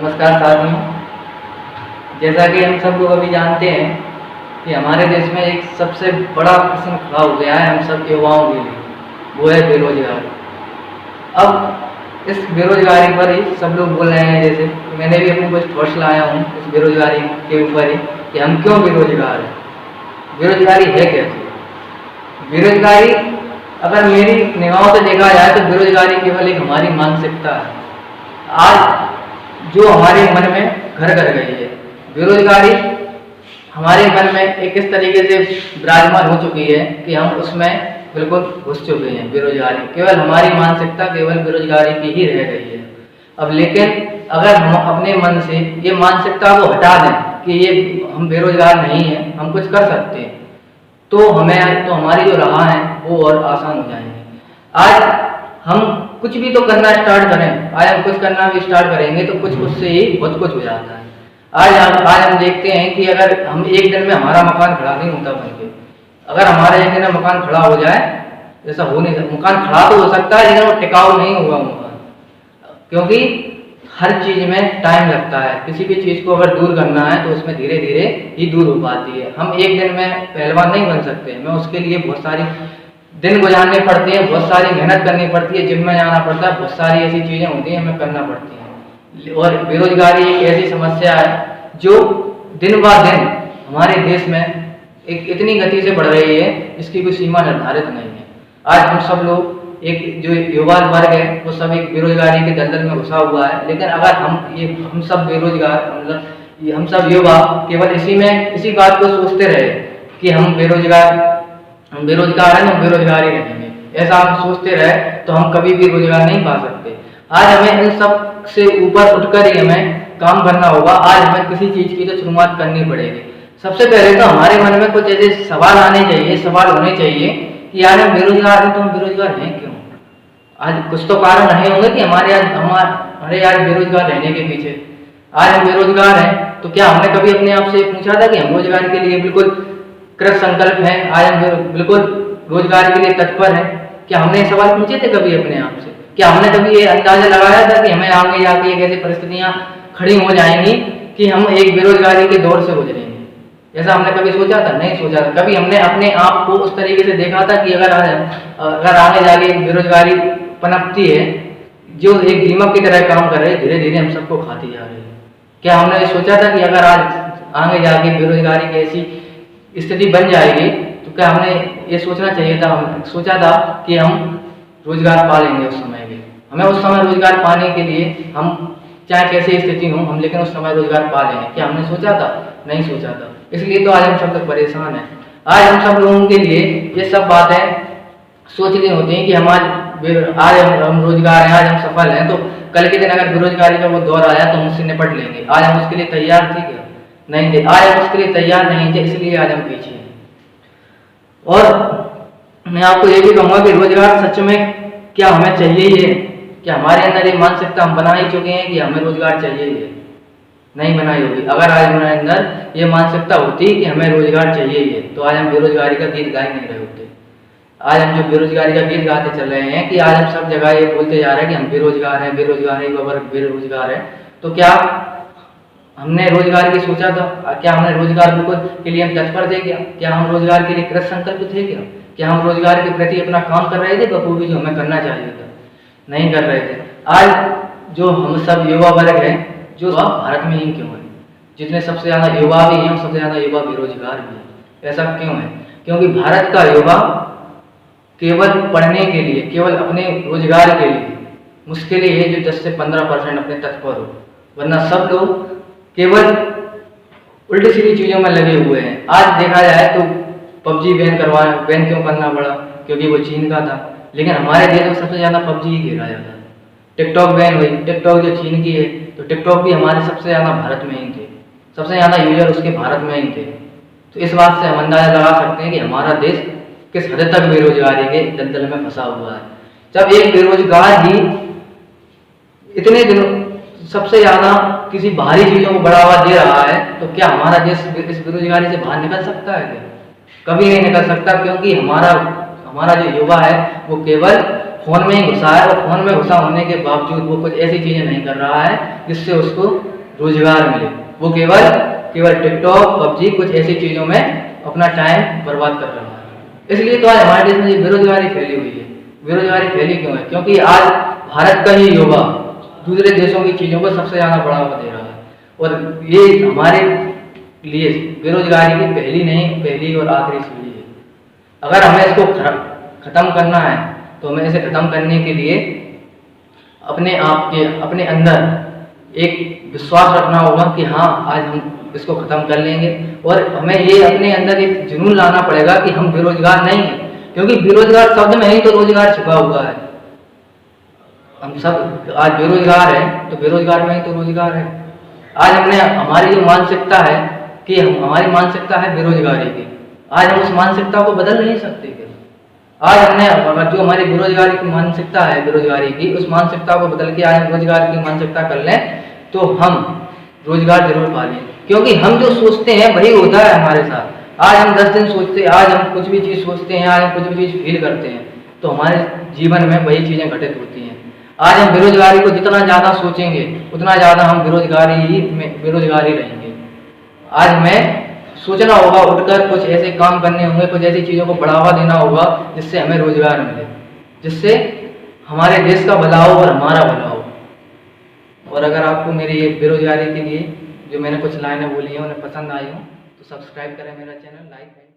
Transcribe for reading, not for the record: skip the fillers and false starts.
नमस्कार साथियों। जैसा कि हम सब लोग अभी जानते हैं कि हमारे देश में एक सबसे बड़ा प्रश्न खड़ा हो गया है हम सब युवाओं के लिए, वो है बेरोजगारी। अब इस बेरोजगारी पर ही सब लोग बोल रहे हैं, जैसे मैंने भी अपने कुछ थॉट्स लाया हूँ इस बेरोजगारी के ऊपर ही कि हम क्यों बेरोजगार हैं, बेरोजगारी है कैसे। बेरोजगारी अगर मेरी निगाहों से देखा जाए तो बेरोजगारी केवल एक हमारी मानसिकता है, आज जो हमारे मन में घर कर गई है। बेरोजगारी हमारे मन में एक इस तरीके से विराजमान हो चुकी है कि हम उसमें बिल्कुल घुस चुके हैं। बेरोजगारी केवल हमारी मानसिकता केवल बेरोजगारी की ही रह गई है। अब लेकिन अगर हम अपने मन से ये मानसिकता को हटा दें कि ये हम बेरोजगार नहीं हैं, हम कुछ कर सकते हैं, तो हमारी जो राह है वो और आसान हो जाएंगे। आज हम कुछ भी तो करना स्टार्ट करें, आज हम कुछ करना भी स्टार्ट करेंगे तो कुछ उससे ही बहुत कुछ हो जाता है। आज हम देखते हैं कि अगर हम एक दिन में हमारा मकान खड़ा नहीं होता बनके, अगर हमारा एक दिन में मकान खड़ा हो जाए, ऐसा हो नहीं सकता। मकान खड़ा तो हो सकता है लेकिन वो टिकाऊ नहीं होगा मकान, क्योंकि हर चीज में टाइम लगता है। किसी भी चीज को अगर दूर करना है तो उसमें धीरे धीरे ही दूर हो पाती है। हम एक दिन में पहलवान नहीं बन सकते, हमें उसके लिए बहुत सारी दिन गुजारने पड़ते हैं, बहुत सारी मेहनत करनी पड़ती है, जिम में जाना पड़ता है, बहुत सारी ऐसी चीजें होती हैं हमें करना पड़ती हैं। और बेरोजगारी एक ऐसी समस्या है जो दिन ब दिन हमारे देश में एक इतनी गति से बढ़ रही है, इसकी कोई सीमा निर्धारित नहीं है। आज हम सब लोग एक जो युवा वर्ग है वो सब एक बेरोजगारी के दलदल में घुसा हुआ है। लेकिन अगर हम सब बेरोजगार, मतलब हम सब युवा केवल इसी बात को सोचते रहे कि हम बेरोजगार हैं, हम बेरोजगार ही रहेंगे, ऐसा हम सोचते रहे तो हम कभी भी रोजगार नहीं पा सकते। आज हमें इन सब से ऊपर उठकर ही हमें काम करना होगा। आज हमें किसी चीज की तो शुरुआत करनी पड़ेगी। सबसे पहले तो हमारे मन में कुछ ऐसे सवाल आने चाहिए, सवाल होने चाहिए कि यार हम बेरोजगार हैं, तो हम बेरोजगार हैं क्यों। आज कुछ तो कारण रहे होंगे कि हमारे आज बेरोजगार रहने के पीछे। आज हम बेरोजगार हैं तो क्या हमने कभी अपने आप से पूछा था कि हम रोजगार के लिए बिल्कुल कृत संकल्प हैं, आज हम बिल्कुल रोजगार के लिए तत्पर हैं? क्या हमने सवाल पूछे थे कभी अपने आप से? क्या हमने कभी ये अंदाजा लगाया था कि हमें आगे जाके एक ऐसी परिस्थितियां खड़ी हो जाएंगी कि हम एक बेरोजगारी के दौर से गुजरेंगे? ऐसा हमने कभी सोचा था? नहीं सोचा था। कभी हमने अपने आप को उस तरीके से देखा था कि अगर आगे जाके बेरोजगारी पनपती है जो एक दीमक की तरह काम कर रही है, धीरे धीरे हम सबको खाती जा रही है? क्या हमने सोचा था कि अगर आज आगे जाके बेरोजगारी की ऐसी स्थिति बन जाएगी तो क्या हमने ये सोचा था कि हम रोजगार पा लेंगे उस समय भी? हमें उस समय रोजगार पाने के लिए हम चाहे कैसी स्थिति हो हम लेकिन उस समय रोजगार पा लेंगे, क्या हमने सोचा था? नहीं सोचा था। इसलिए तो आज हम सब तक परेशान हैं। आज हम सब लोगों के लिए ये सब बातें सोचनी होती हैं कि आज हम रोजगार हैं, आज हम सफल हैं, तो कल के दिन अगर बेरोजगारी का वो दौर आया तो हम उससे निपट लेंगे। आज हम उसके लिए तैयार थे क्या? नहीं थे। आज हम उसके लिए तैयार नहीं थे, इसलिए आज हम पीछे हैं। और मैं आपको ये भी कहूँगा कि रोजगार सच में क्या हमें चाहिए ही है? क्या हमारे अंदर ये मानसिकता हम बना ही चुके हैं कि हमें रोजगार चाहिए ही है? नहीं बनाई होगी। अगर आज हमारे अंदर ये मानसिकता होती कि हमें रोजगार चाहिए ही है तो आज हम बेरोजगारी का गीत गा ही नहीं रहे होते। आज हम जो बेरोजगारी का गीत गाते चल रहे हैं कि आज हम सब जगह ये बोलते जा रहे हैं कि हम बेरोजगार हैं, बेरोजगार है, तो क्या हमने रोजगार की सोचा था? क्या हमने रोजगार के लिए हम तत्पर थे क्या हम रोजगार के लिए कृत संकल्प थे क्या हम रोजगार के प्रति अपना काम कर रहे थे बखूबी जो हमें करना चाहिए था? नहीं कर रहे थे। आज जो हम सब युवा वर्ग हैं जो भारत में ही क्यों है, जितने सबसे ज्यादा युवा भी हैं सबसे ज्यादा युवा बेरोजगार भी है। ऐसा क्यों है? क्योंकि भारत का युवा केवल पढ़ने के लिए, केवल अपने रोजगार के लिए मुश्किल ही है जो 10 से 15% अपने तत्पर हो, वरना सब लोग केवल उल्टी सीधी चीजों में लगे हुए हैं। आज देखा जाए तो पबजी बैन क्यों करना पड़ा? क्योंकि वो चीन का था। लेकिन हमारे देश में सबसे ज्यादा पबजी ही खेला जाता है। टिकटॉक बैन हुई, टिकटॉक जो चीन की है तो टिकटॉक भी हमारे सबसे ज्यादा भारत में ही थे, सबसे ज्यादा यूजर उसके भारत में ही थे। तो इस बात से हम अंदाजा लगा सकते हैं कि हमारा देश किस हद तक बेरोजगारी के दलदल में फंसा हुआ है। जब एक बेरोजगार ही इतने दिनों सबसे ज्यादा किसी बाहरी चीजों को बढ़ावा दे रहा है तो क्या हमारा देश इस बेरोजगारी से बाहर निकल सकता है क्या? कभी नहीं निकल सकता, क्योंकि हमारा जो युवा है वो केवल फोन में ही घुसा है और फोन में घुसा होने के बावजूद वो कुछ ऐसी चीजें नहीं कर रहा है जिससे उसको रोजगार मिले। वो केवल टिकटॉक, पबजी, कुछ ऐसी चीज़ों में अपना टाइम बर्बाद कर रहा है। इसलिए तो आज हमारे देश में ये बेरोजगारी फैली हुई है। बेरोजगारी फैली क्यों है? क्योंकि आज भारत का ही युवा दूसरे देशों की चीज़ों को सबसे ज़्यादा बढ़ावा दे रहा है, और ये हमारे लिए बेरोजगारी की पहली और आखिरी सीढ़ी है। अगर हमें इसको खत्म करना है तो हमें इसे खत्म करने के लिए अपने अंदर एक विश्वास रखना होगा कि हाँ, आज हम इसको खत्म कर लेंगे। और हमें ये अपने अंदर एक जुनून लाना पड़ेगा कि हम बेरोजगार नहीं हैं, क्योंकि बेरोजगार शब्द में ही तो रोजगार छिपा हुआ है। हम सब आज बेरोजगार हैं तो बेरोजगार में ही तो रोजगार है। आज हमारी जो मानसिकता है कि हमारी मानसिकता है बेरोजगारी की, आज हम उस मानसिकता को बदल नहीं सकते। आज अगर जो हमारी बेरोजगारी की मानसिकता है, बेरोजगारी की, उस मानसिकता को बदल के आज हम रोजगार की मानसिकता कर लें तो हम रोजगार जरूर पा लें। क्योंकि हम जो सोचते हैं वही होता है हमारे साथ। आज हम 10 दिन सोचते हैं, आज हम कुछ भी चीज़ सोचते हैं, आज हम कुछ भी चीज़ फील करते हैं, तो हमारे जीवन में वही चीज़ें घटित होती हैं। आज हम बेरोजगारी को जितना ज़्यादा सोचेंगे उतना ज़्यादा हम बेरोजगारी रहेंगे। आज हमें सोचना होगा, उठकर कुछ ऐसे काम करने होंगे, कुछ ऐसी चीज़ों को बढ़ावा देना होगा जिससे हमें रोजगार मिले, जिससे हमारे देश का भला हो और हमारा भला हो। और अगर आपको मेरी ये बेरोजगारी के लिए जो मैंने कुछ लाइनें बोली हैं उन्हें पसंद आई हो तो सब्सक्राइब करें मेरा चैनल, लाइक करें।